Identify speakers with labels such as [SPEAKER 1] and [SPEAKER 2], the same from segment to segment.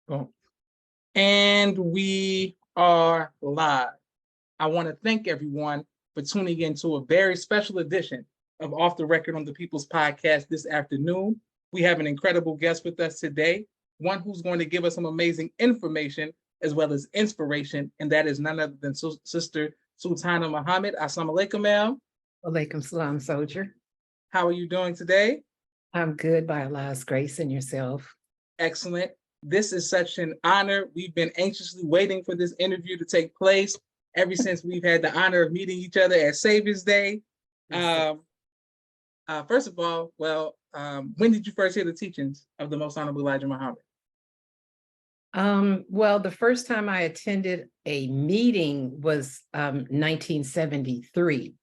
[SPEAKER 1] Boom. And we are live. I want to thank everyone for tuning in to a very special edition of Off the Record on the People's Podcast this afternoon. We have an incredible guest with us today, one who's going to give us some amazing information as well as inspiration, and that is none other than Sister Sultanah Muhammad. Assalamu alaikum, ma'am.
[SPEAKER 2] Alaikum salam, soldier.
[SPEAKER 1] How are you doing today?
[SPEAKER 2] I'm good by Allah's grace, and yourself.
[SPEAKER 1] Excellent. This is such an honor. We've been anxiously waiting for this interview to take place ever since we've had the honor of meeting each other at Savior's Day. First of all, when did you first hear the teachings of the Most Honorable Elijah Muhammad?
[SPEAKER 2] Well, the first time I attended a meeting was 1973.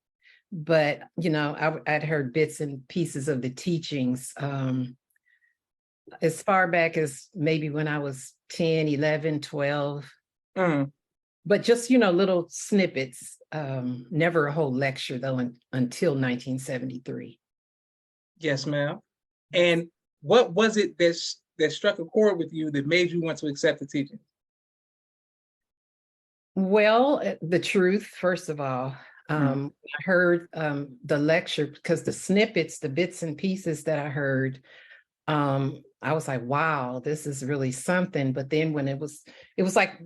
[SPEAKER 2] But, I'd heard bits and pieces of the teachings as far back as maybe when I was 10, 11, 12. But just, little snippets, never a whole lecture, though, until 1973.
[SPEAKER 1] Yes, ma'am. And what was it that struck a chord with you that made you want to accept the teaching?
[SPEAKER 2] Well, the truth, first of all. I heard the lecture, because the snippets, the bits and pieces that I heard, I was like, wow, this is really something. But then when it was like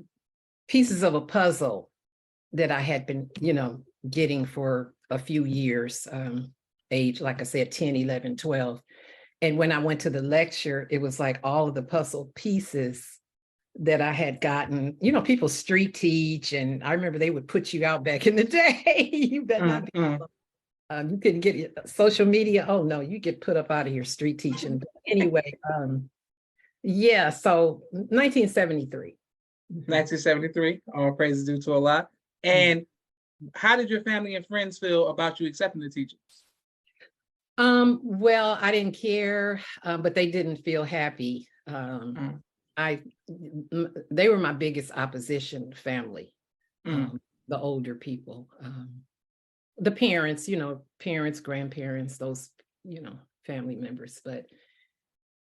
[SPEAKER 2] pieces of a puzzle that I had been, getting for a few years, age, like I said, 10, 11, 12. And when I went to the lecture, it was like all of the puzzle pieces that I had gotten, people street teach, and I remember they would put you out back in the day. You better not be, you couldn't get social media. Oh no, you get put up out of your street teaching. But anyway, so 1973.
[SPEAKER 1] 1973, all praises due to Allah. And how did your family and friends feel about you accepting the teachings?
[SPEAKER 2] Well, I didn't care, but they didn't feel happy. They were my biggest opposition family, the older people, the parents, grandparents, those, family members. But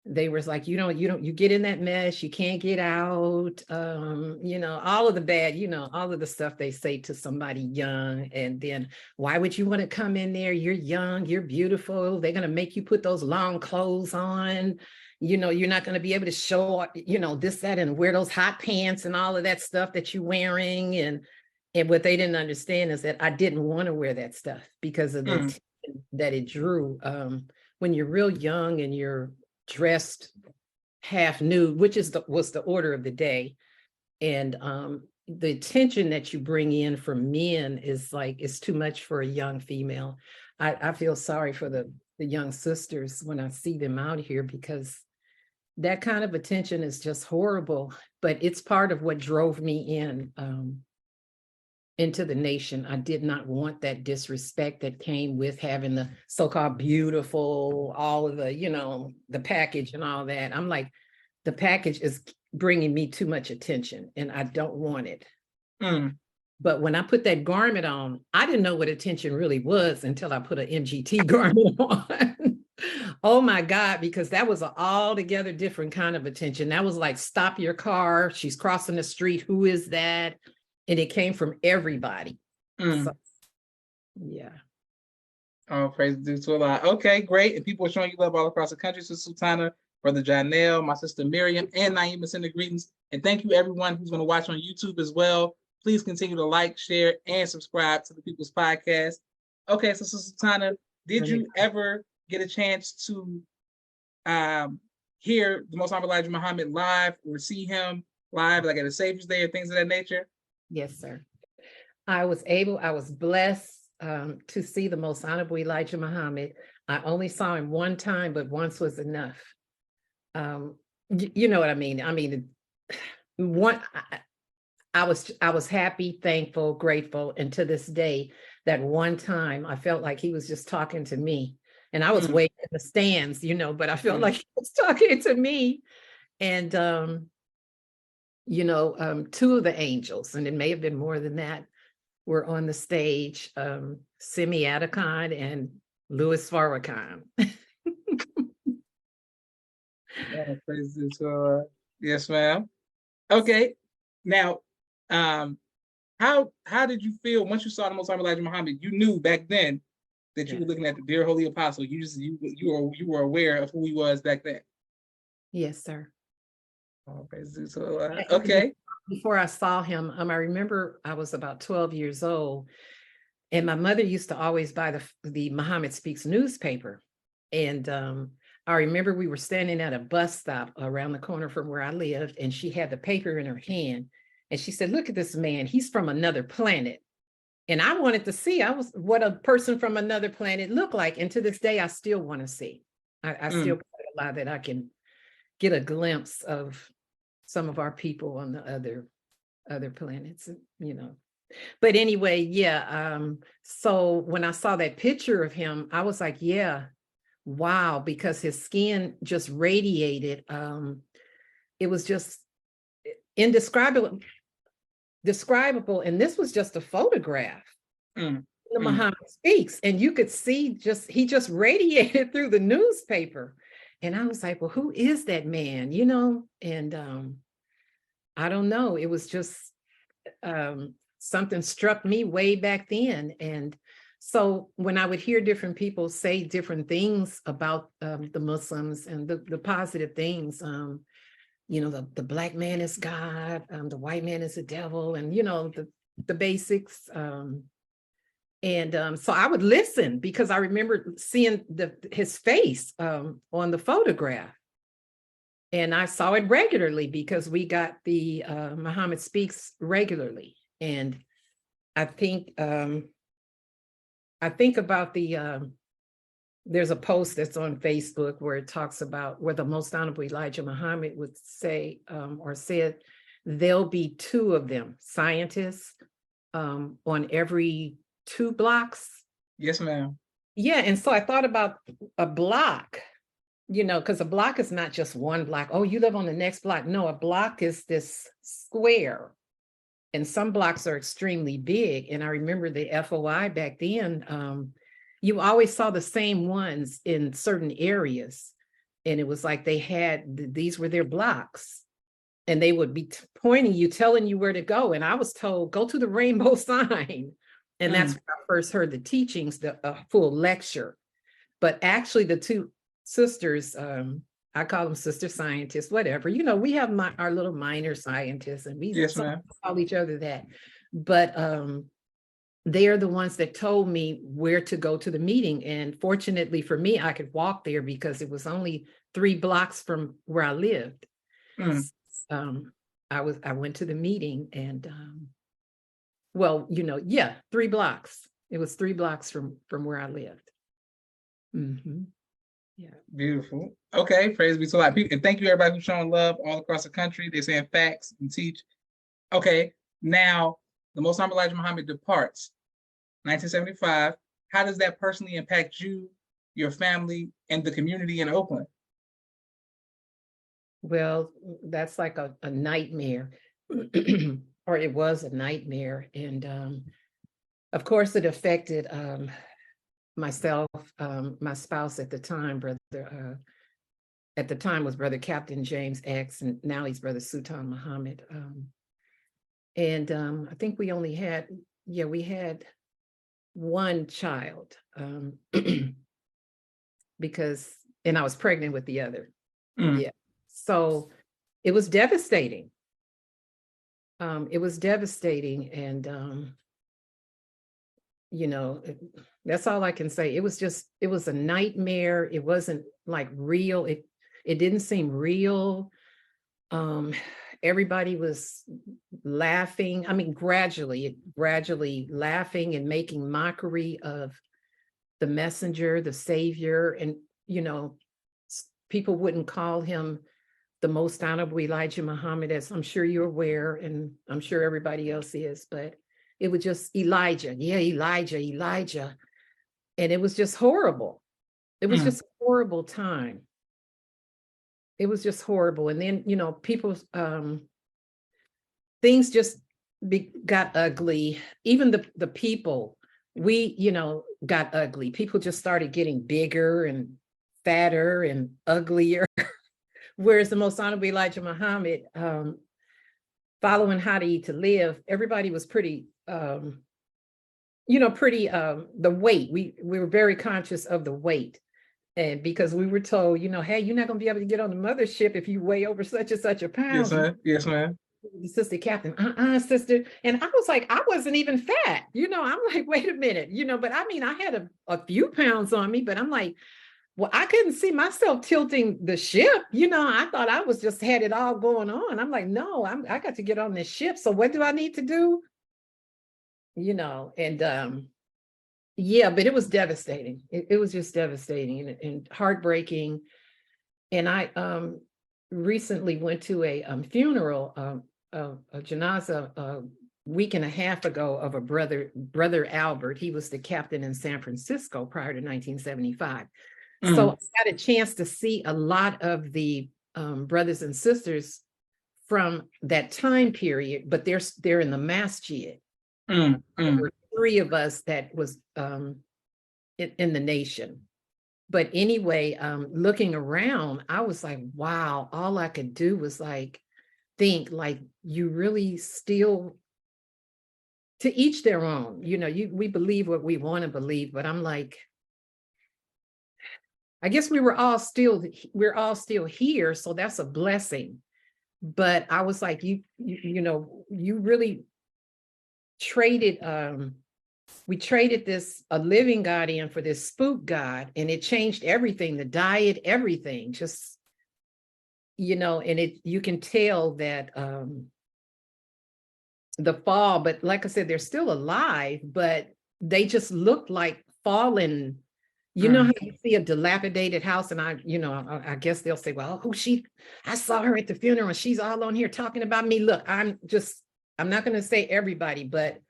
[SPEAKER 2] they were like, you get in that mess, you can't get out, all of the bad, all of the stuff they say to somebody young. And then why would you want to come in there? You're young, you're beautiful. They're going to make you put those long clothes on. You're not going to be able to show, this, that, and wear those hot pants and all of that stuff that you're wearing. And what they didn't understand is that I didn't want to wear that stuff because of the attention that it drew. When you're real young and you're dressed half nude, which was the order of the day. And the attention that you bring in from men is too much for a young female. I feel sorry for the young sisters when I see them out here, because that kind of attention is just horrible, but it's part of what drove me into the nation. I did not want that disrespect that came with having the so-called beautiful, all of the, the package and all that. I'm like, the package is bringing me too much attention and I don't want it. But when I put that garment on, I didn't know what attention really was until I put an MGT garment on. Oh my God, because that was an altogether different kind of attention. That was like, stop your car. She's crossing the street. Who is that? And it came from everybody. So, yeah.
[SPEAKER 1] Oh, praise due to Allah. Okay, great. And people are showing you love all across the country. So Sultanah, Brother Janelle, my sister Miriam, and Naima send the greetings. And thank you everyone who's going to watch on YouTube as well. Please continue to like, share, and subscribe to the People's Podcast. Okay, so Sultanah, did you ever get a chance to hear the Most Honorable Elijah Muhammad live or see him live, like at a Savior's Day or things of that nature?
[SPEAKER 2] Yes, sir. I was blessed to see the Most Honorable Elijah Muhammad. I only saw him one time, but once was enough. You know what I mean? I mean, I was happy, thankful, grateful, and to this day, that one time I felt like he was just talking to me. And I was waiting in the stands, but I felt like he was talking to me. And two of the angels, and it may have been more than that, were on the stage, Simi Adakon and Louis Farrakhan.
[SPEAKER 1] Yes, ma'am. Okay. Now, how did you feel once you saw the Most High Elijah Muhammad? You knew back then that you were looking at the dear holy apostle. You were aware of who he was back then.
[SPEAKER 2] Yes, sir.
[SPEAKER 1] Oh, so, okay.
[SPEAKER 2] Before I saw him, I remember I was about 12 years old, and my mother used to always buy the Muhammad Speaks newspaper. And I remember we were standing at a bus stop around the corner from where I lived, and she had the paper in her hand. And she said, "Look at this man. He's from another planet." And I wanted to see what a person from another planet looked like. And to this day, I still want to see. I still pray a lot that I can get a glimpse of some of our people on the other planets, you know. But anyway, yeah. So when I saw that picture of him, I was like, yeah, wow, because his skin just radiated. It was just indescribable. And this was just a photograph. The Muhammad Speaks, and you could see he just radiated through the newspaper. And I was like, well, who is that man? You know, and I don't know. It was just something struck me way back then. And so when I would hear different people say different things about the Muslims and the positive things, you know, the black man is God, the white man is the devil, and, you know, the basics. So I would listen because I remember seeing his face on the photograph. And I saw it regularly because we got the Muhammad Speaks regularly. And I think about there's a post that's on Facebook where it talks about where the Most Honorable Elijah Muhammad would say or said, there'll be two of them, scientists, on every 2 blocks.
[SPEAKER 1] Yes, ma'am.
[SPEAKER 2] Yeah, and so I thought about a block, you know, because a block is not just one block. Oh, you live on the next block. No, a block is this square. And some blocks are extremely big. And I remember the FOI back then, you always saw the same ones in certain areas. And it was like they had, these were their blocks. And they would be pointing you, telling you where to go. And I was told, go to the rainbow sign. And that's when I first heard the teachings, the full lecture. But actually the 2 sisters, I call them sister scientists, whatever. You know, we have our little minor scientists, and we call each other that. But they are the ones that told me where to go to the meeting. And fortunately for me, I could walk there because it was only 3 blocks from where I lived. I went to the meeting and, well, you know, 3 blocks. It was 3 blocks from where I lived. Yeah.
[SPEAKER 1] Beautiful. Okay, praise be to Allah. And thank you everybody who's showing love all across the country. They're saying facts and teach. Okay, now the Most Honorable Elijah Muhammad departs 1975. How does that personally impact you, your family, and the community in Oakland?
[SPEAKER 2] Well, that's like a nightmare, or it was a nightmare. And of course, it affected myself, my spouse at the time, at the time was Brother Captain James X, and now he's Brother Sultan Muhammad. I think we only had, we had 1 child because, and I was pregnant with the other. Yeah. So it was devastating. It was devastating. And, you know, that's all I can say. It was a nightmare. It wasn't like real. It didn't seem real. Everybody was laughing. I mean, gradually laughing and making mockery of the messenger, the savior. And, you know, people wouldn't call him the Most Honorable Elijah Muhammad, as I'm sure you're aware, and I'm sure everybody else is, but it was just Elijah. Yeah, Elijah. And it was just horrible. It was just a horrible time. It was just horrible. And then, you know, people, things just got ugly. Even the people, you know, got ugly. People just started getting bigger and fatter and uglier. Whereas the Most Honorable Elijah Muhammad, following How to Eat to Live, everybody was pretty, the weight. We were very conscious of the weight. And because we were told, hey, you're not going to be able to get on the mothership if you weigh over such and such a pound.
[SPEAKER 1] Yes, ma'am. Yes, ma'am.
[SPEAKER 2] The sister captain, sister. And I was like, I wasn't even fat. I'm like, wait a minute, but I mean, I had a few pounds on me, but I'm like, well, I couldn't see myself tilting the ship. I thought I was just had it all going on. I'm like, no, I got to get on this ship. So what do I need to do? And yeah, but it was devastating. It was just devastating and heartbreaking. And I recently went to a funeral, a janaza a week and a half ago of a brother Albert. He was the captain in San Francisco prior to 1975. So I got a chance to see a lot of the brothers and sisters from that time period, but they're in the masjid. There were 3 of us that was in the nation. But anyway, looking around, I was like, wow, all I could do was think you really still, to each their own, we believe what we want to believe, but I'm like, I guess we're all still here. So that's a blessing. But I was like, you really traded, we traded a living God in for this spook God, and it changed everything, the diet, everything, just, and you can tell that the fall, but like I said, they're still alive, but they just look like fallen. How you see a dilapidated house, and I guess they'll say, well, I saw her at the funeral and she's all on here talking about me. Look, I'm not going to say everybody, but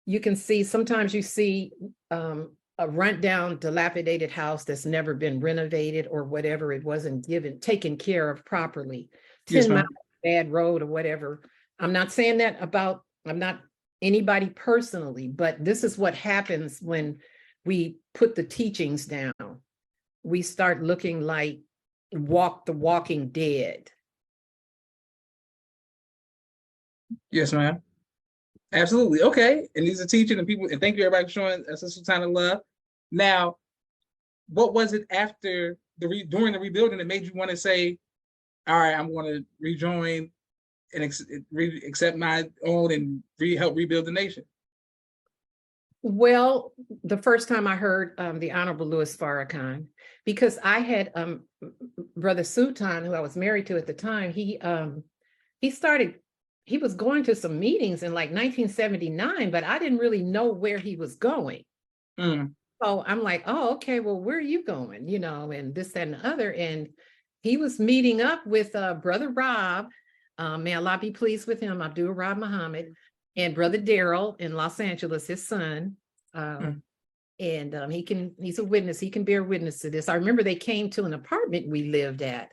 [SPEAKER 2] you can see, sometimes you see a rundown, dilapidated house that's never been renovated or whatever. It wasn't taken care of properly. 10 miles bad road or whatever. I'm not saying that I'm not anybody personally, but this is what happens when we put the teachings down. We start looking like the walking dead.
[SPEAKER 1] Yes, ma'am. Absolutely. Okay. And these are teaching and people, and thank you everybody for showing us a sign of love. Now, what was it after during the rebuilding that made you want to say, all right, I'm going to rejoin and accept my own and help rebuild the nation?
[SPEAKER 2] Well, the first time I heard the Honorable Louis Farrakhan, because I had Brother Sultan, who I was married to at the time, he was going to some meetings in 1979, but I didn't really know where he was going. So I'm like, oh, okay, well, where are you going? And this, that, and the other. And he was meeting up with Brother Rob, may Allah be pleased with him, Abdul Rob Muhammad, and Brother Daryl in Los Angeles, his son. And he's a witness. He can bear witness to this. I remember they came to an apartment we lived at.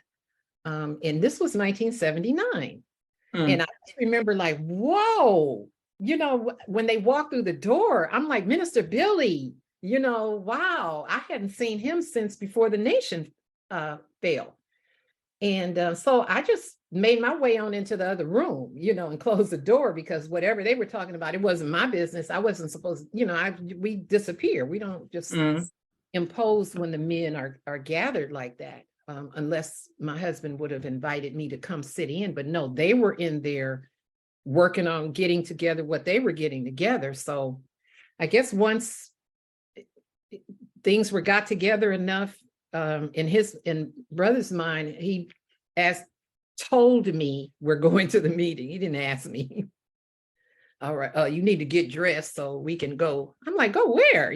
[SPEAKER 2] And this was 1979. And I remember whoa, when they walked through the door, I'm like, Minister Billy, wow, I hadn't seen him since before the nation fell. And so I just made my way on into the other room, and closed the door, because whatever they were talking about, it wasn't my business. I wasn't supposed, we disappear. We don't just impose when the men are gathered like that, unless my husband would have invited me to come sit in. But no, they were in there working on getting together what they were getting together. So I guess once things were got together enough, in brother's mind, he told me we're going to the meeting. He didn't ask me. All right, you need to get dressed so we can go. I'm like, go where?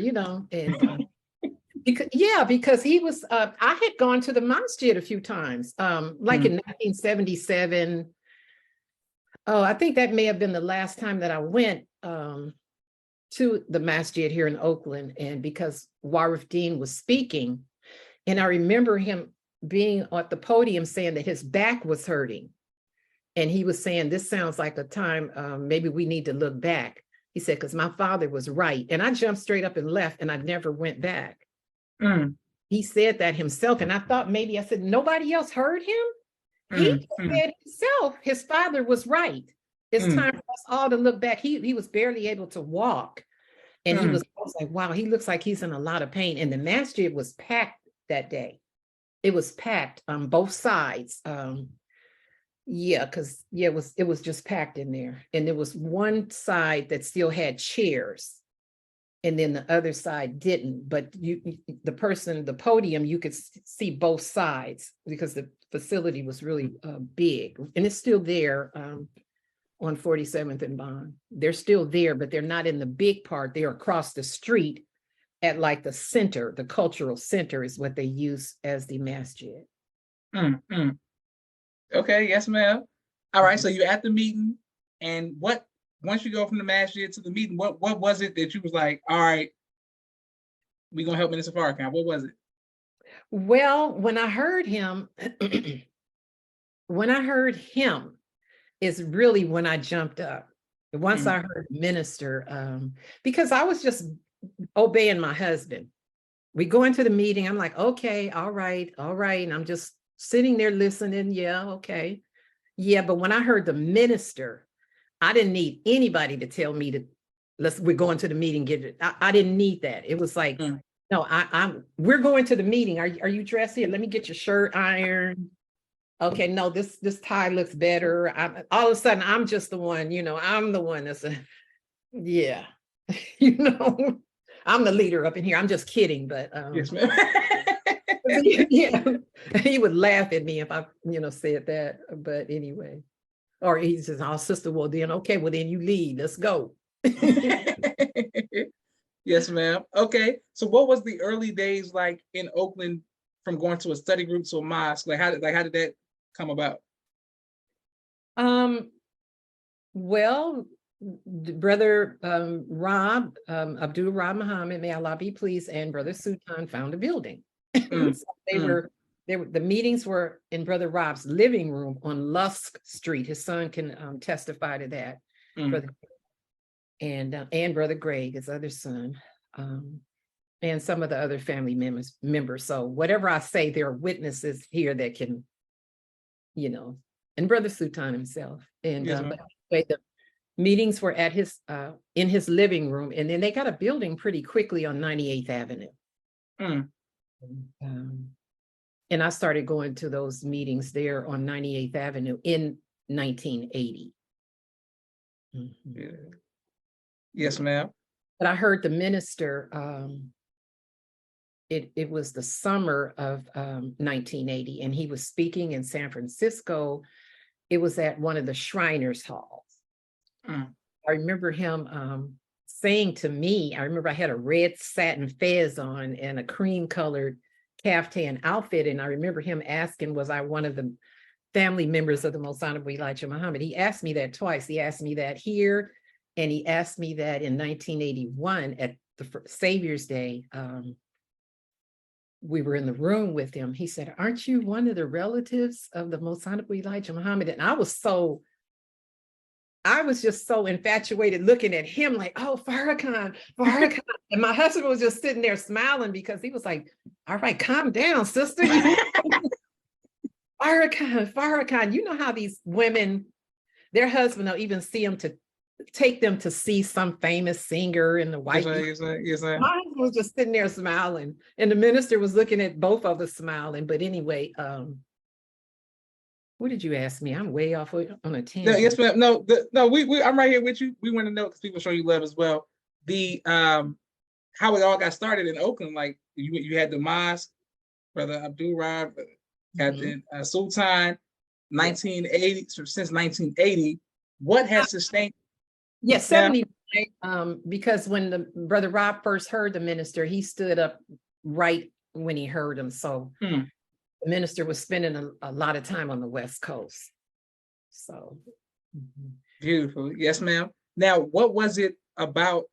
[SPEAKER 2] And because he was, I had gone to the masjid a few times, in 1977. Oh, I think that may have been the last time that I went to the masjid here in Oakland, and because Warif Dean was speaking, and I remember him being at the podium saying that his back was hurting. And he was saying, this sounds like a time, maybe we need to look back. He said, because my father was right. And I jumped straight up and left, and I never went back. He said that himself. And I thought I said, nobody else heard him? He said himself, his father was right. It's time for us all to look back. He was barely able to walk. And I was like, wow, he looks like he's in a lot of pain. And the masjid was packed that day. It was packed on both sides. Because it was just packed in there. And there was one side that still had chairs. And then the other side didn't. But the podium, you could see both sides because the facility was really big. And it's still there. On 47th and Bond. They're still there, but they're not in the big part. They're across the street at like the center, the cultural center is what they use as the masjid.
[SPEAKER 1] Okay, yes, ma'am. All right, so you're at the meeting, and once you go from the masjid to the meeting, what was it that you was like, all right, we gonna help Minister Farrakhan? What was it?
[SPEAKER 2] Well, when I heard him, is really when I jumped up. Once I heard minister, because I was just obeying my husband. We go into the meeting. I'm like, okay, all right. And I'm just sitting there listening. Yeah, okay. Yeah, but when I heard the minister, I didn't need anybody to tell me we're going to the meeting. Get it. I didn't need that. It was like, no, we're going to the meeting. Are you dressed here? Let me get your shirt ironed. Okay, no, this tie looks better. All of a sudden, I'm just the one, I'm the one that's I'm the leader up in here. I'm just kidding, but
[SPEAKER 1] yes, ma'am.
[SPEAKER 2] yeah, he would laugh at me if I, said that. But anyway, or he says, "Oh, sister, well then, okay, well then you lead. Let's go."
[SPEAKER 1] Yes, ma'am. Okay, so what was the early days like in Oakland, from going to a study group to a mosque? How did that come about?
[SPEAKER 2] Well, brother Rob, Abdul Rob Muhammad, may Allah be pleased, and brother Sultan found a building. So the meetings were in brother Rob's living room on Lusk Street. His son can testify to that. And brother Greg, his other son, and some of the other family members. So whatever I say, there are witnesses here that can, and brother Sultan himself. And the meetings were at his in his living room, and then they got a building pretty quickly on 98th Avenue. And I started going to those meetings there on 98th Avenue in 1980.
[SPEAKER 1] Yes, ma'am.
[SPEAKER 2] But I heard the minister, it was the summer of 1980, and he was speaking in San Francisco. It was at one of the Shriners Halls. I remember him saying to me, I remember I had a red satin fez on and a cream colored caftan outfit. And I remember him asking, was I one of the family members of the Most Honorable Elijah Muhammad? He asked me that twice. He asked me that here, and he asked me that in 1981 at the Savior's Day. We were in the room with him. He said, aren't you one of the relatives of the Most Honorable Elijah Muhammad? And I was just so infatuated looking at him like, oh, Farrakhan. And my husband was just sitting there smiling because he was like, all right, calm down, sister. Farrakhan. You know how these women, their husband will even see them to take them to see some famous singer in the white.
[SPEAKER 1] Yes, sir.
[SPEAKER 2] My husband was just sitting there smiling, and the minister was looking at both of us smiling. But anyway, what did you ask me? I'm way off on a tangent.
[SPEAKER 1] No, yes, ma'am. No, I'm right here with you. We want to know because people show you love as well. The how it all got started in Oakland. Like you had the mosque, brother Abdul Rab, Captain Sultan, 1980 since 1980. What has sustained?
[SPEAKER 2] Yes, 70. Because when the brother Rob first heard the minister, he stood up right when he heard him. So the minister was spending a lot of time on the West Coast. So
[SPEAKER 1] beautiful. Yes, ma'am. Now, what was it about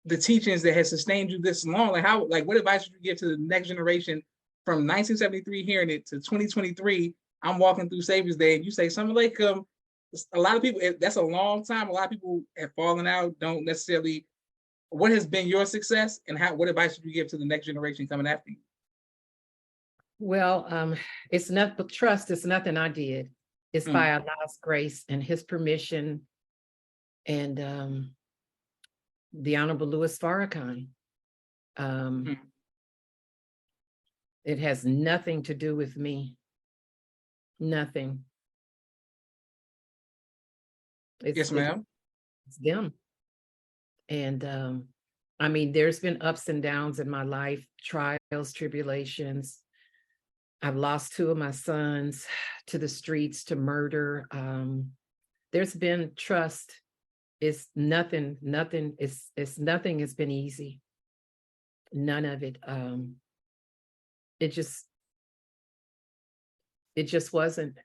[SPEAKER 1] the teachings that has sustained you this long? What advice would you give to the next generation from 1973 hearing it to 2023? I'm walking through Savior's Day and you say something like, a lot of people, that's a long time. A lot of people have fallen out, don't necessarily. What has been your success, and what advice would you give to the next generation coming after you?
[SPEAKER 2] Well, it's not but trust. It's nothing I did. It's by Allah's grace and his permission, and the Honorable Louis Farrakhan. It has nothing to do with me. Nothing.
[SPEAKER 1] Yes, ma'am.
[SPEAKER 2] It's them. And I mean, there's been ups and downs in my life, trials, tribulations. I've lost 2 of my sons to the streets, to murder. There's been trust. It's nothing has been easy. None of it. It just wasn't.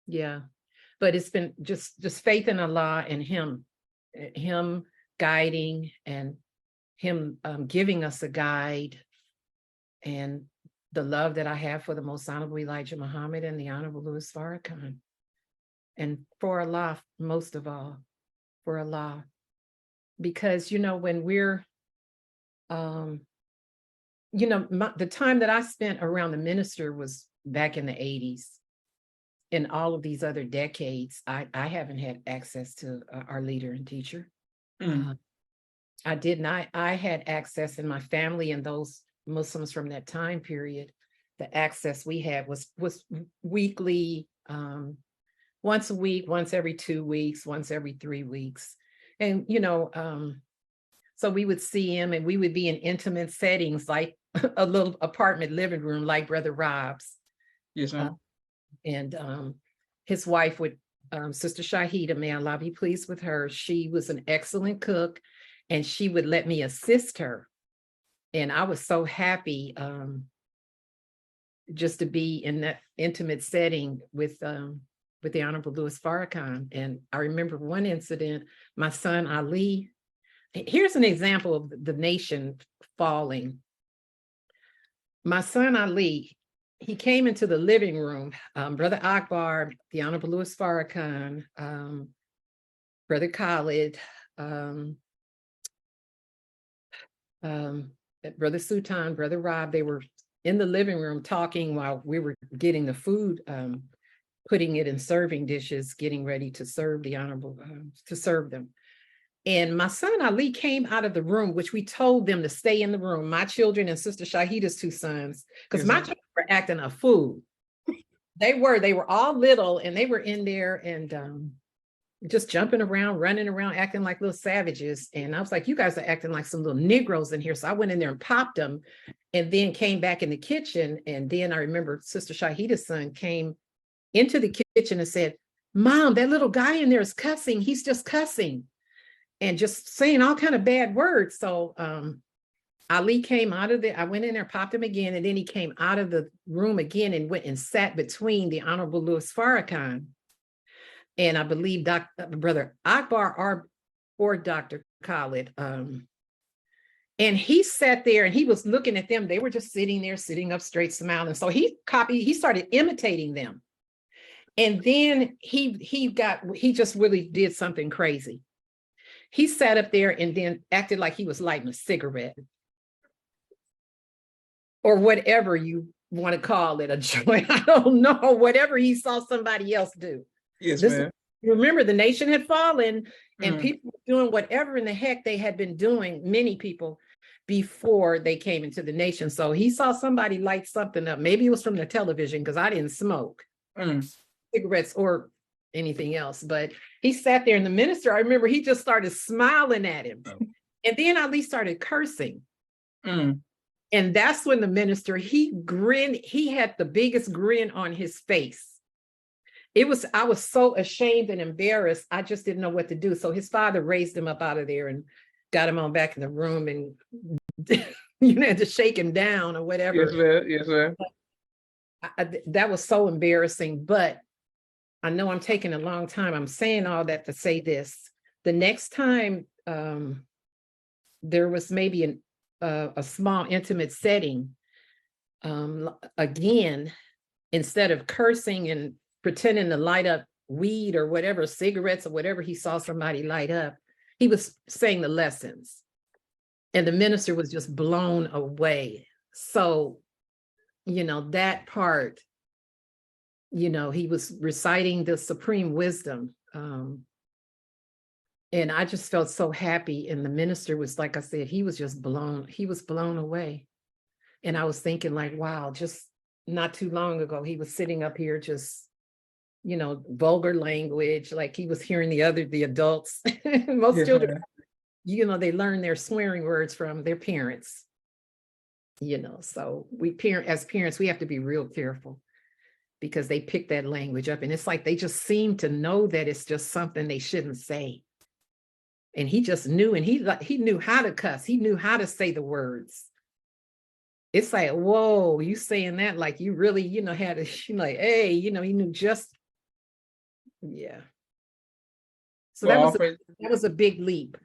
[SPEAKER 2] Yeah, but it's been just faith in Allah and him guiding, and him giving us a guide, and the love that I have for the Most Honorable Elijah Muhammad and the Honorable Louis Farrakhan, and for Allah, most of all, for Allah. Because, when we're, the time that I spent around the minister was back in the 80s. In all of these other decades, I haven't had access to our leader and teacher. I did not. I had access in my family and those Muslims from that time period. The access we had was weekly, once a week, once every 2 weeks, once every 3 weeks. And, so we would see him, and we would be in intimate settings, like a little apartment living room, like Brother Rob's.
[SPEAKER 1] Yes, ma'am.
[SPEAKER 2] And his wife would, Sister Shahida, may Allah be pleased with her. She was an excellent cook, and she would let me assist her. And I was so happy just to be in that intimate setting with the Honorable Louis Farrakhan. And I remember one incident, my son Ali. Here's an example of the nation falling. My son Ali, he came into the living room, Brother Akbar, the Honorable Louis Farrakhan, Brother Khalid, Brother Sultan, Brother Rob, they were in the living room talking while we were getting the food, putting it in serving dishes, getting ready to serve the Honorable, to serve them. And my son Ali came out of the room, which we told them to stay in the room, my children and Sister Shahida's 2 sons, because my children were acting a fool. They were all little, and they were in there and just jumping around, running around, acting like little savages. And I was like, you guys are acting like some little Negroes in here. So I went in there and popped them, and then came back in the kitchen. And then I remember Sister Shahida's son came into the kitchen and said, Mom, that little guy in there is cussing. He's just cussing and just saying all kind of bad words. So Ali came out of I went in there, popped him again, and then he came out of the room again and went and sat between the Honorable Louis Farrakhan and I believe Brother Akbar or Dr. Khalid. And he sat there and he was looking at them. They were just sitting there, sitting up straight, smiling. So he started imitating them. And then he just really did something crazy. He sat up there and then acted like he was lighting a cigarette or whatever you want to call it, a joint. I don't know, whatever he saw somebody else do.
[SPEAKER 1] Yes, ma'am.
[SPEAKER 2] Remember, the nation had fallen and people were doing whatever in the heck they had been doing, many people, before they came into the nation. So he saw somebody light something up. Maybe it was from the television, because I didn't smoke cigarettes or anything else. But he sat there, and the minister, I remember he just started smiling at him. And then Ali started cursing. And that's when the minister, he grinned. He had the biggest grin on his face. I was so ashamed and embarrassed. I just didn't know what to do. So his father raised him up out of there and got him on back in the room, and had to shake him down or whatever.
[SPEAKER 1] Yes, ma'am. Yes, ma'am.
[SPEAKER 2] That was so embarrassing, but I know I'm taking a long time. I'm saying all that to say this. The next time there was maybe a small intimate setting, again, instead of cursing and pretending to light up weed or whatever, cigarettes or whatever he saw somebody light up, he was saying the lessons. And the minister was just blown away. So that part, he was reciting the supreme wisdom. And I just felt so happy. And the minister was, like I said, he was blown away. And I was thinking like, wow, just not too long ago, he was sitting up here just, vulgar language, like he was hearing the adults. Most children, they learn their swearing words from their parents, so as parents, we have to be real careful because they pick that language up. And it's like, they just seem to know that it's just something they shouldn't say. And he just knew, and he knew how to cuss. He knew how to say the words. It's like, whoa, you saying that like you really, had to, like, hey, he knew just, yeah. So that was a big leap.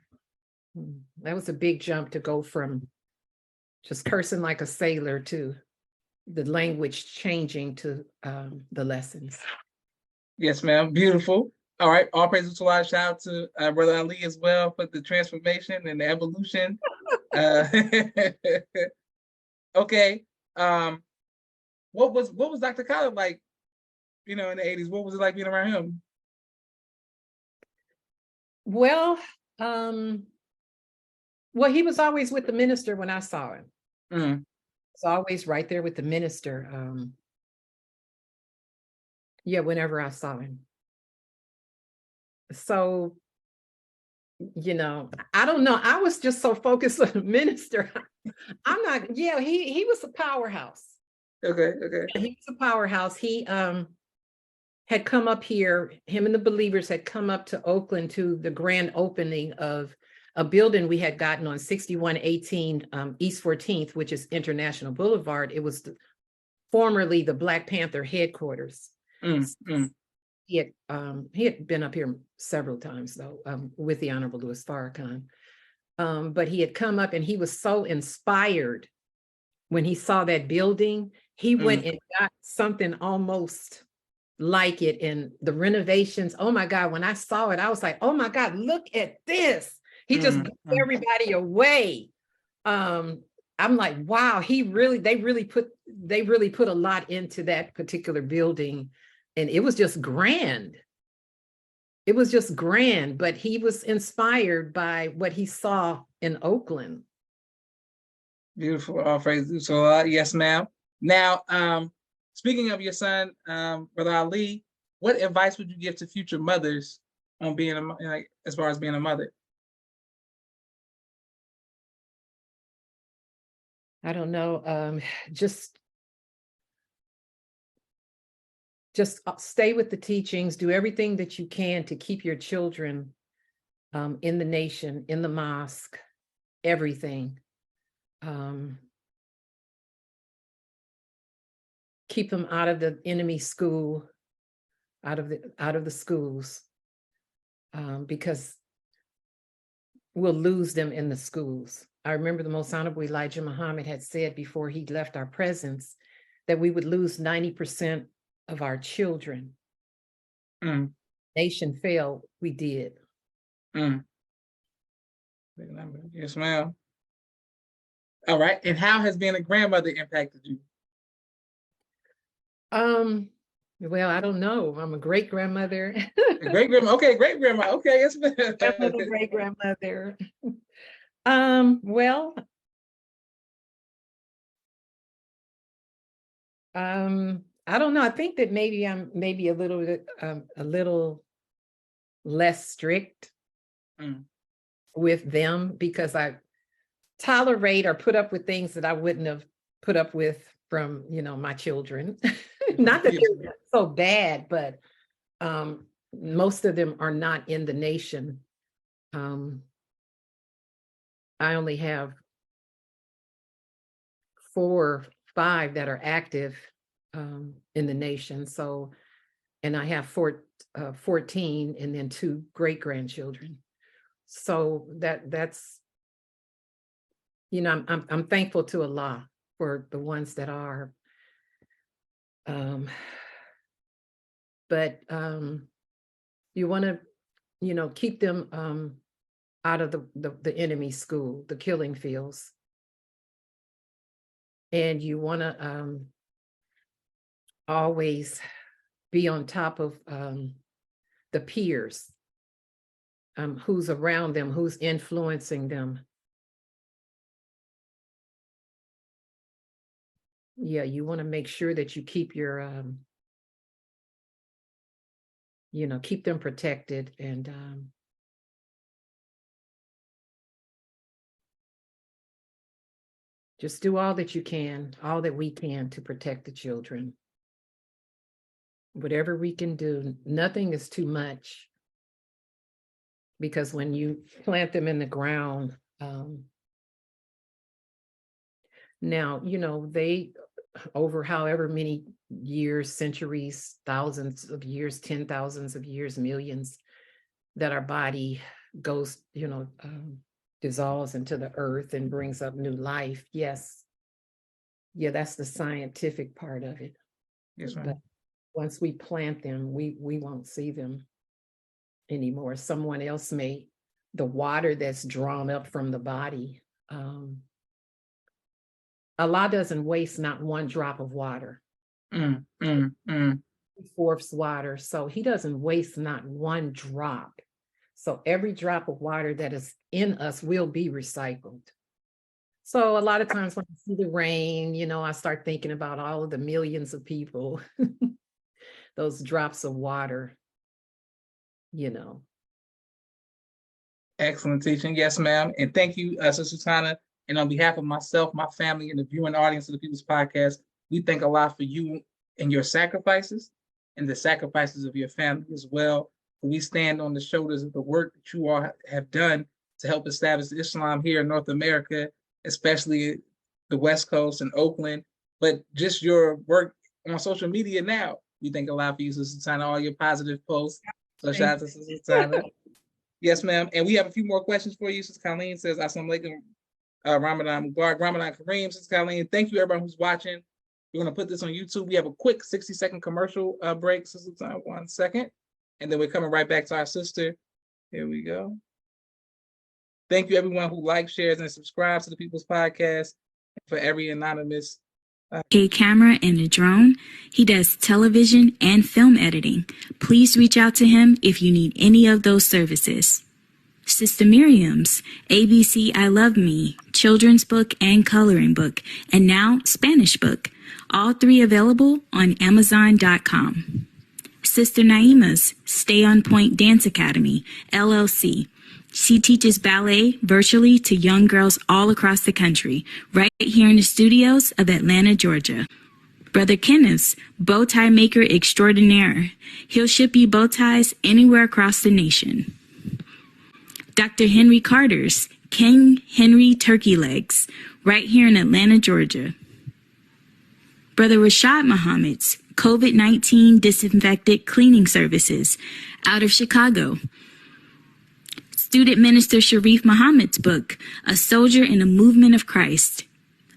[SPEAKER 2] That was a big jump to go from just cursing like a sailor to the language changing to the lessons.
[SPEAKER 1] Yes, ma'am. Beautiful. All right. All praises to Allah. Shout out to Brother Ali as well for the transformation and the evolution. Okay. What was Dr. Khaled like, in the 80s? What was it like being around him?
[SPEAKER 2] Well, he was always with the minister when I saw him.
[SPEAKER 1] Mm.
[SPEAKER 2] It's always right there with the minister. Whenever I saw him. So, I don't know. I was just so focused on the minister. I'm not, he was a powerhouse.
[SPEAKER 1] Okay.
[SPEAKER 2] He was a powerhouse. He had come up here, him and the believers had come up to Oakland to the grand opening of a building we had gotten on 6118 East 14th, which is International Boulevard. It was formerly the Black Panther headquarters. He had been up here several times though, with the Honorable Louis Farrakhan. But he had come up and he was so inspired when he saw that building. He went and got something almost like it, and the renovations. Oh my God, when I saw it, I was like, oh my God, look at this. He just blew everybody away. I'm like, wow, they really put a lot into that particular building. And it was just grand. It was just grand, but he was inspired by what he saw in Oakland.
[SPEAKER 1] Beautiful. All praises. So, yes, ma'am. Now, speaking of your son, Brother Ali, what advice would you give to future mothers on being as far as being a mother?
[SPEAKER 2] I don't know. Just stay with the teachings, do everything that you can to keep your children in the nation, in the mosque, everything. Keep them out of the enemy school, out of the schools, because we'll lose them in the schools. I remember the Most Honorable Elijah Muhammad had said before he left our presence that we would lose 90% of our children. Nation failed, we did.
[SPEAKER 1] Yes, ma'am. All right. And how has being a grandmother impacted you?
[SPEAKER 2] Well, I don't know. I'm a great grandmother.
[SPEAKER 1] Great grandma. Okay, great grandma. Okay, yes, ma'am.
[SPEAKER 2] Great grandmother. Well, I don't know. I think that maybe I'm a little less strict with them, because I tolerate or put up with things that I wouldn't have put up with from, my children. Not that they're so bad, but most of them are not in the nation. I only have 4 or 5 that are active in the nation. So, and I have 14 and then 2 great-grandchildren. So that's, I'm thankful to Allah for the ones that are. But you want to, keep them out of the enemy school, the killing fields. And you want to always be on top of the peers, who's around them, who's influencing them. Yeah, you want to make sure that you keep your, keep them protected, and just do all that you can, all that we can to protect the children. Whatever we can do, nothing is too much, because when you plant them in the ground, now, they, over however many years, centuries, thousands of years, 10,000s of years, millions, that our body goes, dissolves into the earth and brings up new life. Yes. Yeah, that's the scientific part of it.
[SPEAKER 1] Yes, ma'am.
[SPEAKER 2] But once we plant them, we won't see them anymore. Someone else the water that's drawn up from the body, Allah doesn't waste not one drop of water. Fourths water. So he doesn't waste not one drop. So every drop of water that is in us will be recycled. So a lot of times when I see the rain, I start thinking about all of the millions of people, those drops of water,
[SPEAKER 1] Excellent teaching. Yes, ma'am. And thank you, Sister Sultanah. And on behalf of myself, my family, and the viewing audience of the People's Podcast, we thank Allah for you and your sacrifices and the sacrifices of your family as well. We stand on the shoulders of the work that you all have done to help establish Islam here in North America, especially the West Coast and Oakland. But just your work on social media now, we thank Allah for you, Sister Sultanah, all your positive posts. So shout out to Sister Sultanah. Yes, ma'am. And we have a few more questions for you. Sister Colleen says, Assalamu alaikum, Ramadan Mubarak, Ramadan Kareem. Sister Colleen, thank you everyone who's watching. We're going to put this on YouTube. We have a quick 60-second commercial break. Sister Sultanah, 1 second. And then we're coming right back to our sister. Here we go. Thank you everyone who likes, shares, and subscribes to the People's Podcast. For every anonymous
[SPEAKER 3] a camera and a drone. He does television and film editing. Please reach out to him if you need any of those services. Sister Miriam's ABC I Love Me, children's book and coloring book, and now Spanish book. All three available on Amazon.com. Sister Naima's Stay on Point Dance Academy, LLC. She teaches ballet virtually to young girls all across the country, right here in the studios of Atlanta, Georgia. Brother Kenneth's Bow Tie Maker Extraordinaire. He'll ship you bow ties anywhere across the nation. Dr. Henry Carter's King Henry Turkey Legs, right here in Atlanta, Georgia. Brother Rashad Muhammad's COVID-19 Disinfected Cleaning Services, out of Chicago. Student Minister Sharif Muhammad's book, A Soldier in the Movement of Christ,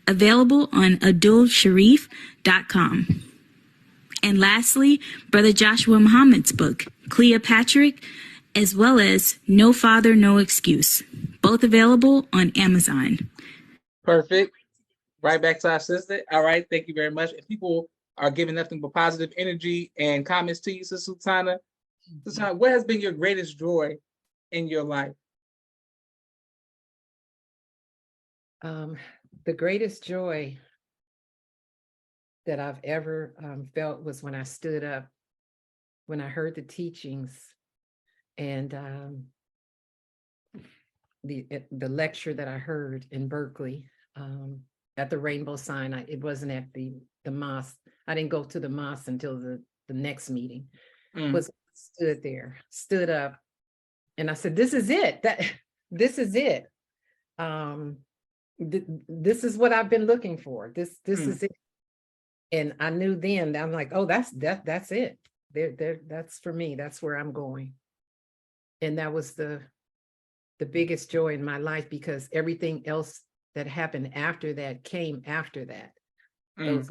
[SPEAKER 3] available on adulsharif.com. And lastly, Brother Joshua Muhammad's book, Cleopatra, as well as No Father, No Excuse, both available on Amazon.
[SPEAKER 1] Perfect. Right back to our sister. All right, thank you very much. If people are giving nothing but positive energy and comments to you, Sister Sultanah, what has been your greatest joy in your life?
[SPEAKER 2] The greatest joy that I've ever felt was when I stood up, when I heard the teachings, and the lecture that I heard in Berkeley at the Rainbow Sign. It wasn't at the mosque. I didn't go to the mosque until the next meeting. Was stood up, and I said, "This is it. This is it. This is what I've been looking for. This is it." And I knew then that I'm like, "Oh, that's it. That's for me. That's where I'm going." And that was the biggest joy in my life, because everything else that happened after that came after that. Those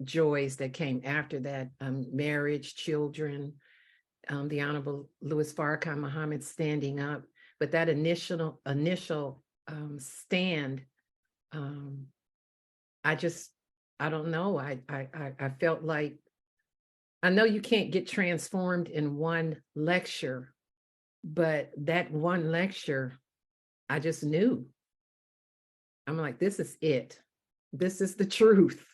[SPEAKER 2] joys that came after that, marriage, children, the Honorable Louis Farrakhan Muhammad standing up. But that initial stand, I just I don't know. I felt like, I know you can't get transformed in one lecture, but that one lecture, I just knew. I'm like, this is it. This is the truth.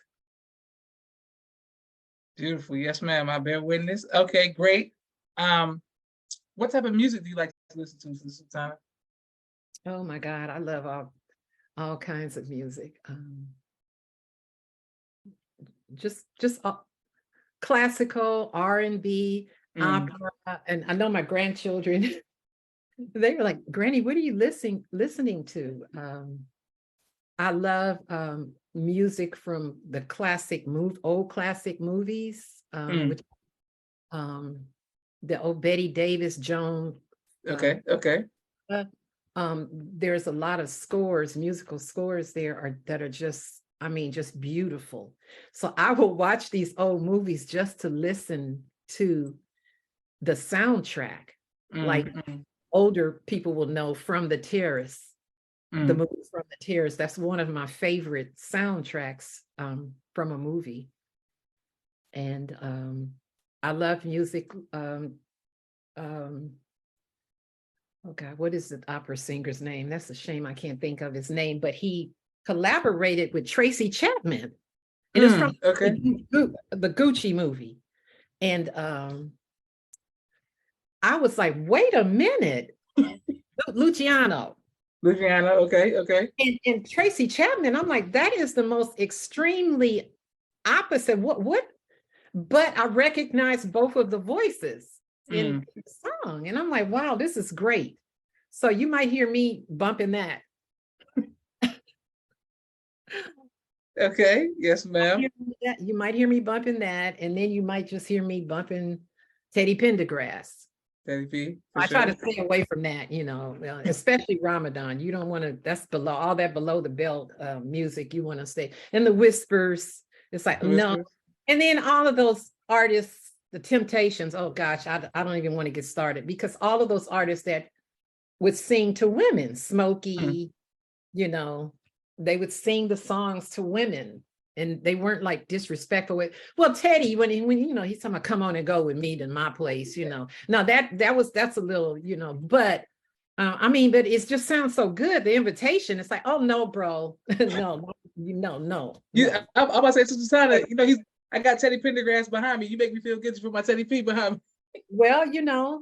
[SPEAKER 1] Beautiful. Yes, ma'am. I bear witness. Okay, great. What type of music do you like to listen to, Sis Sultanah?
[SPEAKER 2] Oh my God, I love all kinds of music. Just classical, R&B, opera, and I know my grandchildren. They were like, "Granny, what are you listening to?" I love music from the old classic movies, which the old Betty Davis, Joan.
[SPEAKER 1] Okay.
[SPEAKER 2] There's a lot of scores, musical scores that are just, I mean, just beautiful. So I will watch these old movies just to listen to the soundtrack. Like older people will know From the Terrace, the movie From the Terrace. That's one of my favorite soundtracks from a movie. And I love music. Oh God, what is the opera singer's name? That's a shame I can't think of his name, but he collaborated with Tracy Chapman. And it's from the Gucci movie. And I was like, wait a minute. Luciano.
[SPEAKER 1] Okay.
[SPEAKER 2] And Tracy Chapman, I'm like, that is the most extremely opposite. What? But I recognize both of the voices in the song. And I'm like, wow, this is great. So you might hear me bumping that.
[SPEAKER 1] Okay, yes, ma'am.
[SPEAKER 2] You might hear me bumping that, and then you might just hear me bumping Teddy Pendergrass.
[SPEAKER 1] Teddy P.
[SPEAKER 2] I try to stay away from that, especially Ramadan. You don't want to, that's all that below the belt music. You want to stay. And the Whispers, it's like, no. And then all of those artists, the Temptations, oh gosh, I don't even want to get started, because all of those artists that would sing to women, Smokey, they would sing the songs to women, and they weren't like disrespectful. Well, Teddy, when he's talking about come on and go with me to my place, now that's a little, but I mean, but it just sounds so good. The invitation, it's like, oh no, bro, no.
[SPEAKER 1] Yeah, I'm about to say to Sultanah, I got Teddy Pendergrass behind me. You make me feel good to put my Teddy P behind me.
[SPEAKER 2] Well,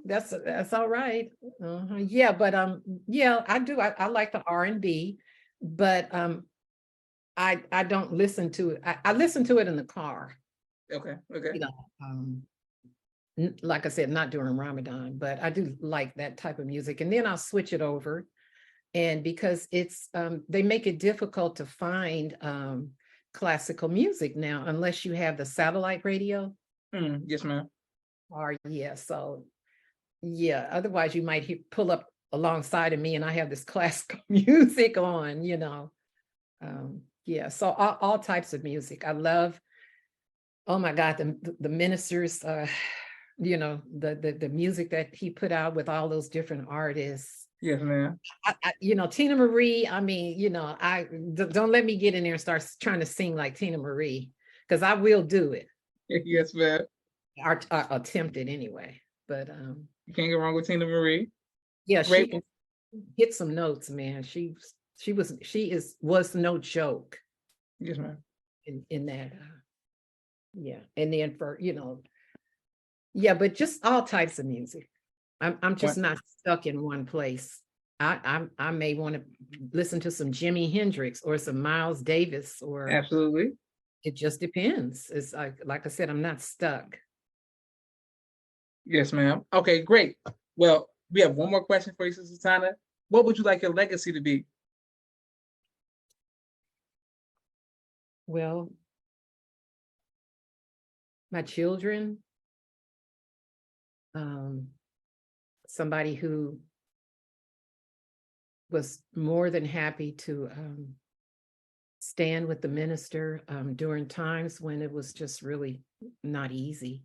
[SPEAKER 2] that's all right. Yeah, but yeah, I do. I like the R&B, but I don't listen to it. I listen to it in the car.
[SPEAKER 1] Okay.
[SPEAKER 2] Like I said, not during Ramadan, but I do like that type of music. And then I'll switch it over, and because it's they make it difficult to find classical music now, unless you have the satellite radio.
[SPEAKER 1] Yes, ma'am.
[SPEAKER 2] Or so otherwise you might pull up alongside of me and I have this classical music on, so all types of music. I love, oh my God, the ministers, the music that he put out with all those different artists.
[SPEAKER 1] Yes, ma'am.
[SPEAKER 2] Tina Marie, I mean, don't let me get in there and start trying to sing like Tina Marie, because I will do it.
[SPEAKER 1] Yes, ma'am.
[SPEAKER 2] I attempted anyway, but
[SPEAKER 1] you can't go wrong with Tina Marie.
[SPEAKER 2] Yeah, great. She hit some notes, man. She was no joke.
[SPEAKER 1] Yes, ma'am.
[SPEAKER 2] In that, and then for but just all types of music. I'm just not stuck in one place. I may want to listen to some Jimi Hendrix or some Miles Davis, or
[SPEAKER 1] absolutely.
[SPEAKER 2] It just depends. It's like I said, I'm not stuck.
[SPEAKER 1] Yes, ma'am. Okay, great. Well, we have one more question for you, Sis Sultanah. What would you like your legacy to be?
[SPEAKER 2] Well, my children, somebody who was more than happy to stand with the minister during times when it was just really not easy.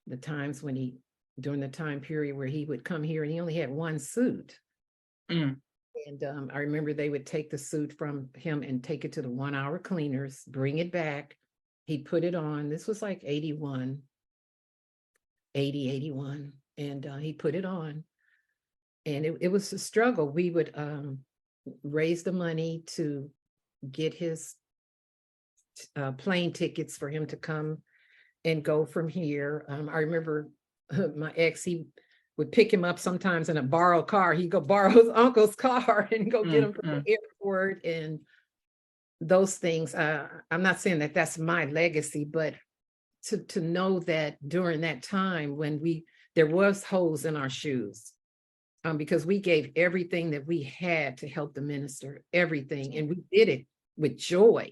[SPEAKER 2] The times when during the time period where he would come here and he only had one suit. And I remember they would take the suit from him and take it to the 1-hour cleaners, bring it back, he put it on. This was like 81, 80, 81. And he put it on. And it was a struggle. We would raise the money to get his plane tickets for him to come and go from here. I remember my ex, he would pick him up sometimes in a borrowed car. He'd go borrow his uncle's car and go get him from the airport and those things. I'm not saying that that's my legacy, but to know that during that time when there was holes in our shoes, because we gave everything that we had to help the minister, everything, and we did it with joy.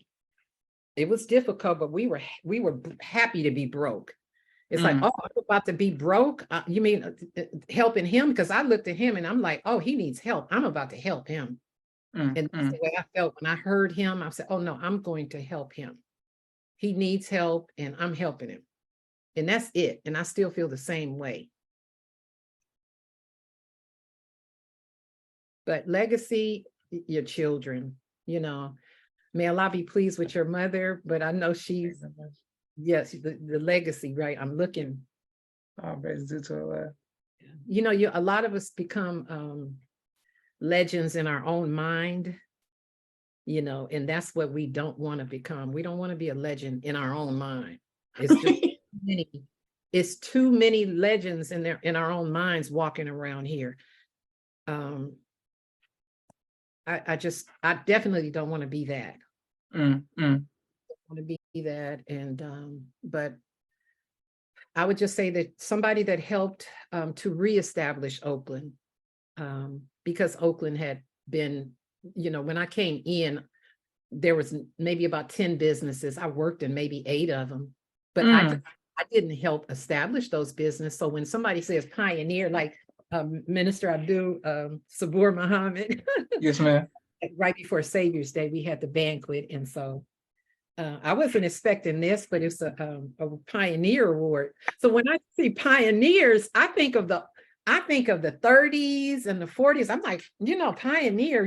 [SPEAKER 2] It was difficult, but we were happy to be broke. It's like, oh, I'm about to be broke. You mean helping him? Because I looked at him and I'm like, oh, he needs help. I'm about to help him. And that's the way I felt when I heard him. I said, oh no, I'm going to help him. He needs help and I'm helping him. And that's it. And I still feel the same way. But legacy, your children, may Allah be pleased with your mother, but I know she's, yes, the legacy, right? I'm looking.
[SPEAKER 1] Oh, praise due to Allah.
[SPEAKER 2] A lot of us become legends in our own mind, and that's what we don't want to become. We don't want to be a legend in our own mind. It's just it's too many legends in our own minds walking around here. I definitely don't want to be that. I want to be that. And but I would just say that somebody that helped to reestablish Oakland, because Oakland had been, when I came in, there was maybe about 10 businesses. I worked in maybe 8 of them, but I didn't help establish those businesses. So when somebody says pioneer, like Minister Abdul Sabur Muhammad.
[SPEAKER 1] Yes, ma'am.
[SPEAKER 2] Right before Savior's Day, we had the banquet. And so I wasn't expecting this, but it's a pioneer award. So when I see pioneers, I think of the 30s and the 40s. I'm like, pioneer,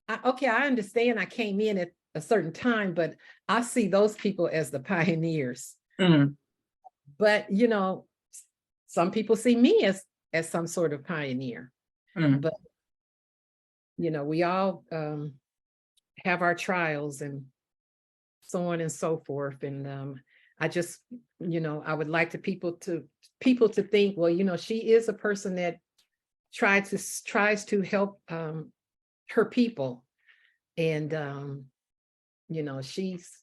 [SPEAKER 2] I understand I came in at a certain time, but I see those people as the pioneers. But, some people see me as some sort of pioneer. But, we all have our trials and so on and so forth. And I just, I would like people to think, well, she is a person that tries to help her people. And, she's,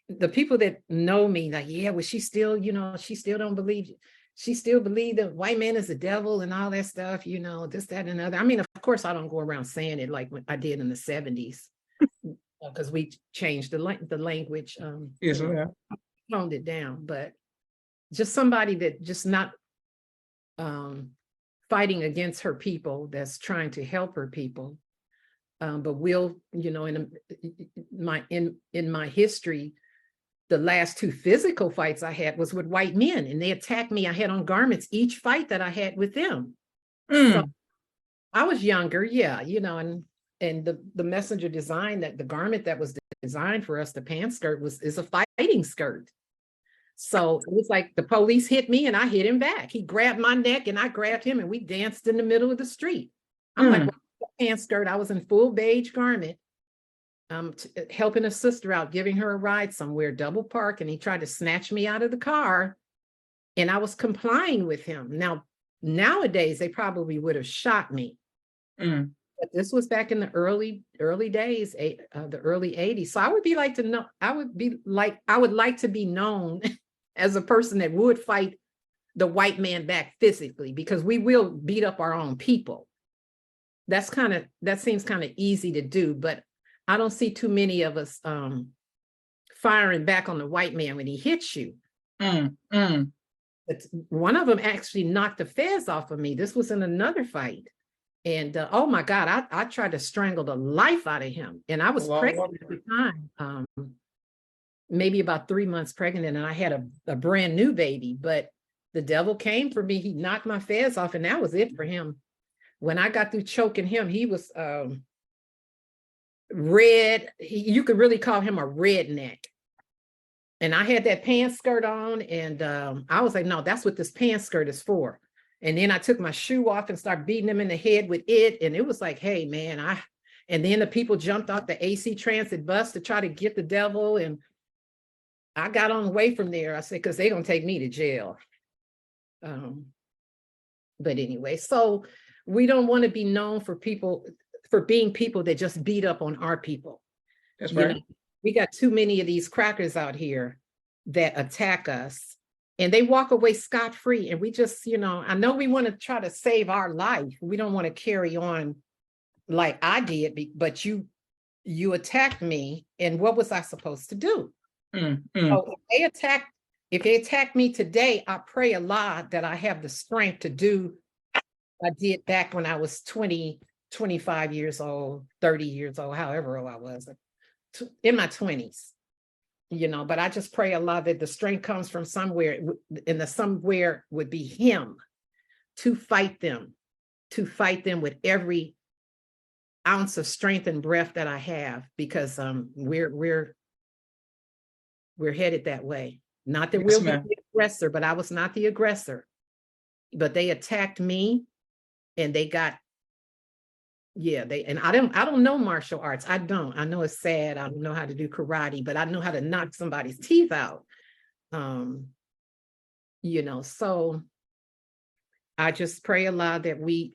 [SPEAKER 2] the people that know me, like, yeah, well, she still don't believe you. She still believes that white man is the devil and all that stuff, this, that, and other. I mean, of course, I don't go around saying it like I did in the 70s, because we changed the language.
[SPEAKER 1] Yes, ma'am.
[SPEAKER 2] Toned it down, but just somebody that just not fighting against her people, that's trying to help her people. But will, in my history, the last 2 physical fights I had was with white men, and they attacked me. I had on garments each fight that I had with them. So I was younger, yeah, and the messenger designed that the garment that was designed for us, the pants skirt, is a fighting skirt. So it was like the police hit me and I hit him back. He grabbed my neck and I grabbed him and we danced in the middle of the street. I'm like, well, pants skirt. I was in full beige garment. Helping a sister out, giving her a ride somewhere, double park, and he tried to snatch me out of the car, and I was complying with him. Nowadays, they probably would have shot me. But this was back in the early days, the early 80s. So I would like to be known as a person that would fight the white man back physically, because we will beat up our own people. That seems kind of easy to do, but I don't see too many of us firing back on the white man when he hits you. But one of them actually knocked the fez off of me. This was in another fight. And oh my God, I tried to strangle the life out of him. And I was pregnant at the time, maybe about 3 months pregnant, and I had a brand new baby. But the devil came for me. He knocked my fez off, and that was it for him. When I got through choking him, he was red. You could really call him a redneck. And I had that pants skirt on, and I was like, no, that's what this pants skirt is for. And then I took my shoe off and started beating them in the head with it. And it was like, hey, man, and then the people jumped off the AC Transit bus to try to get the devil. And I got on away from there. I said, because they're going to take me to jail. But anyway, so we don't want to be known for being people that just beat up on our people.
[SPEAKER 1] That's right.
[SPEAKER 2] We got too many of these crackers out here that attack us, and they walk away scot-free. And we just, I know we want to try to save our life. We don't want to carry on like I did, but you attacked me, and what was I supposed to do? So if they attack me today, I pray Allah that I have the strength to do what I did back when I was 20, 25 years old, 30 years old, however old I was, in my 20s, but I just pray Allah that the strength comes from somewhere, and the somewhere would be Him, to fight them with every ounce of strength and breath that I have, because we're headed that way. Not that we'll be the aggressor, but I was not the aggressor. But they attacked me, and they got, and I don't know martial arts. I don't. I know it's sad. I don't know how to do karate, but I know how to knock somebody's teeth out. So I just pray Allah that we,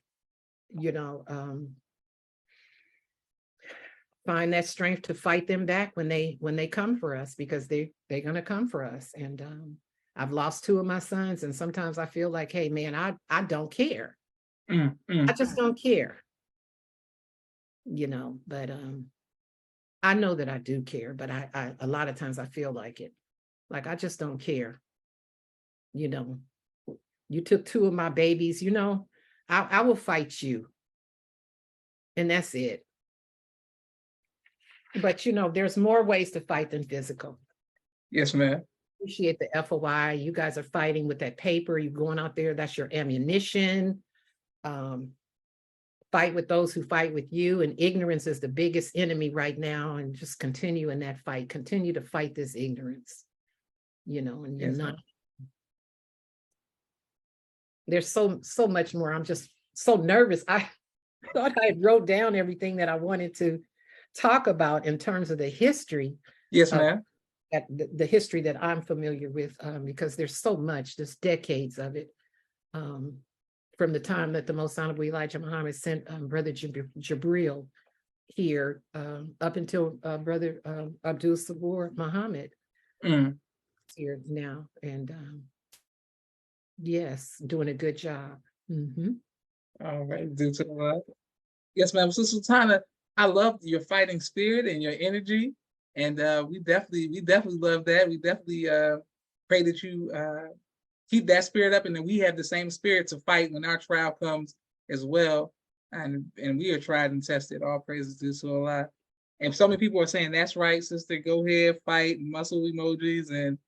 [SPEAKER 2] find that strength to fight them back when they come for us, because they're gonna come for us. And I've lost 2 of my sons, and sometimes I feel like, hey man, I don't care. I just don't care. But I know that I do care, but I a lot of times I feel like it. Like I just don't care. You took 2 of my babies, I will fight you. And that's it. But there's more ways to fight than physical.
[SPEAKER 1] Yes, ma'am.
[SPEAKER 2] Appreciate the FOI. You guys are fighting with that paper. You're going out there, that's your ammunition. Fight with those who fight with you. And ignorance is the biggest enemy right now. And just continue in that fight. Continue to fight this ignorance. And you're not. There's so much more. I'm just so nervous. I thought I wrote down everything that I wanted to talk about in terms of the history.
[SPEAKER 1] Yes, ma'am.
[SPEAKER 2] The history that I'm familiar with, because there's so much, there's decades of it. From the time that the Most Honorable Elijah Muhammad sent Brother Jabril here, up until Brother Abdul Sabur Muhammad here now. And yes, doing a good job.
[SPEAKER 1] All right, do to that. Yes, ma'am. Sis Sultanah, I love your fighting spirit and your energy, and we definitely love that. We definitely pray that you keep that spirit up, and then we have the same spirit to fight when our trial comes as well. And we are tried and tested. All praises to Allah. And so many people are saying, "That's right, sister. Go ahead, fight." Muscle emojis and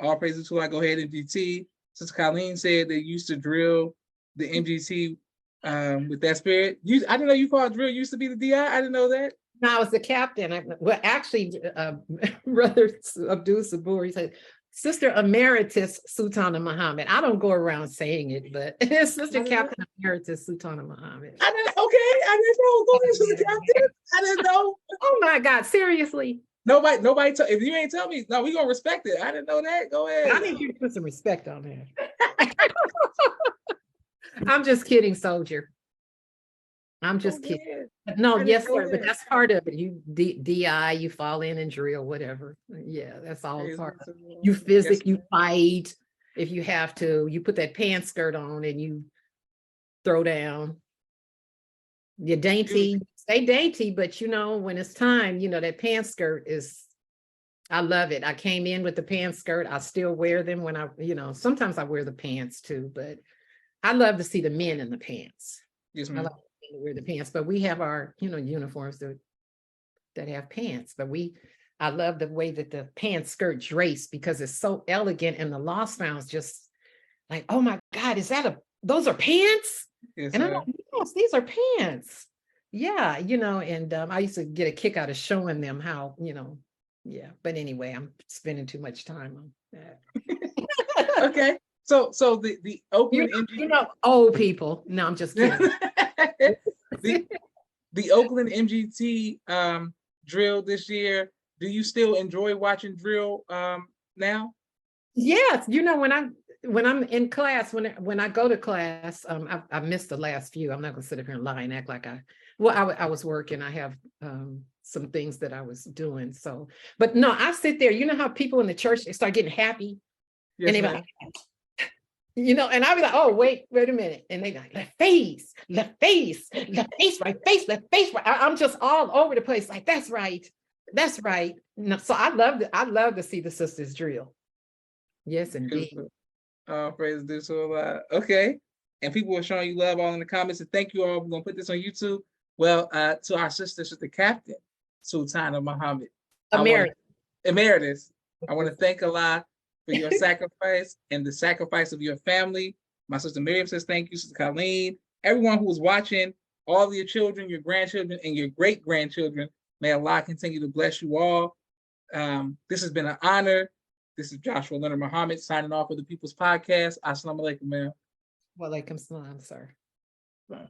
[SPEAKER 1] all praises to Allah. Go ahead, MGT. Sister Colleen said they used to drill the MGT. With that spirit. I didn't know you called drill used to be the DI. I didn't know that.
[SPEAKER 2] No, I was the captain. Actually, Brother Abdul Sabur, he said, Sister Emeritus Sultanah Muhammad. I don't go around saying it, but it's Sister Captain Emeritus Sultanah Muhammad.
[SPEAKER 1] I didn't know. Go ahead, Sister Captain. I didn't know.
[SPEAKER 2] Oh my God, seriously.
[SPEAKER 1] Nobody. If you ain't tell me, no, we gonna respect it. I didn't know that. Go ahead.
[SPEAKER 2] I need you to put some respect on that. I'm just kidding, soldier. I'm just kidding. No, yes, sir. But that's part of it. You DI, you fall in and drill, whatever. Yeah, that's all part of it. You you fight if you have to. You put that pants skirt on and you throw down. You're dainty, stay dainty, but when it's time, that pants skirt is. I love it. I came in with the pants skirt. I still wear them when I, sometimes I wear the pants too, but I love to see the men in the pants.
[SPEAKER 1] Yes, ma'am.
[SPEAKER 2] I like to wear the pants, but we have our, uniforms that have pants. But I love the way that the pants skirt drapes, because it's so elegant, and the lost found's just like, oh my God, those are pants?
[SPEAKER 1] Yes,
[SPEAKER 2] and I'm like, yes, these are pants. Yeah, and I used to get a kick out of showing them how, Yeah. But anyway, I'm spending too much time on that.
[SPEAKER 1] Okay. So the Oakland
[SPEAKER 2] old people. No, I'm just kidding.
[SPEAKER 1] the Oakland MGT drill this year. Do you still enjoy watching drill now?
[SPEAKER 2] Yes, when I'm in class, when I go to class, I missed the last few. I'm not gonna sit up here and lie and act like I was working. I have some things that I was doing. So, but no, I sit there. You know how people in the church, they start getting happy,
[SPEAKER 1] Yes,
[SPEAKER 2] and they like, and I'll be like, oh, wait a minute. And they like, left face, right face, left face, right. I'm just all over the place. Like, that's right. No, so I love to see the sisters drill. Yes, indeed.
[SPEAKER 1] Praise do so a lot. Okay. And people are showing you love all in the comments. And thank you all. We're gonna put this on YouTube. Well, to our sister Capt Sultanah Muhammad. Emeritus. I want to thank Allah for your sacrifice and the sacrifice of your family. My sister Miriam says thank you, Sister Colleen. Everyone who was watching, all of your children, your grandchildren, and your great-grandchildren, may Allah continue to bless you all. This has been an honor. This is Joshua Leonard Muhammad signing off for the People's Podcast. Assalamu alaikum, ma'am.
[SPEAKER 2] Wa alaikum salam, sir.
[SPEAKER 1] Bye.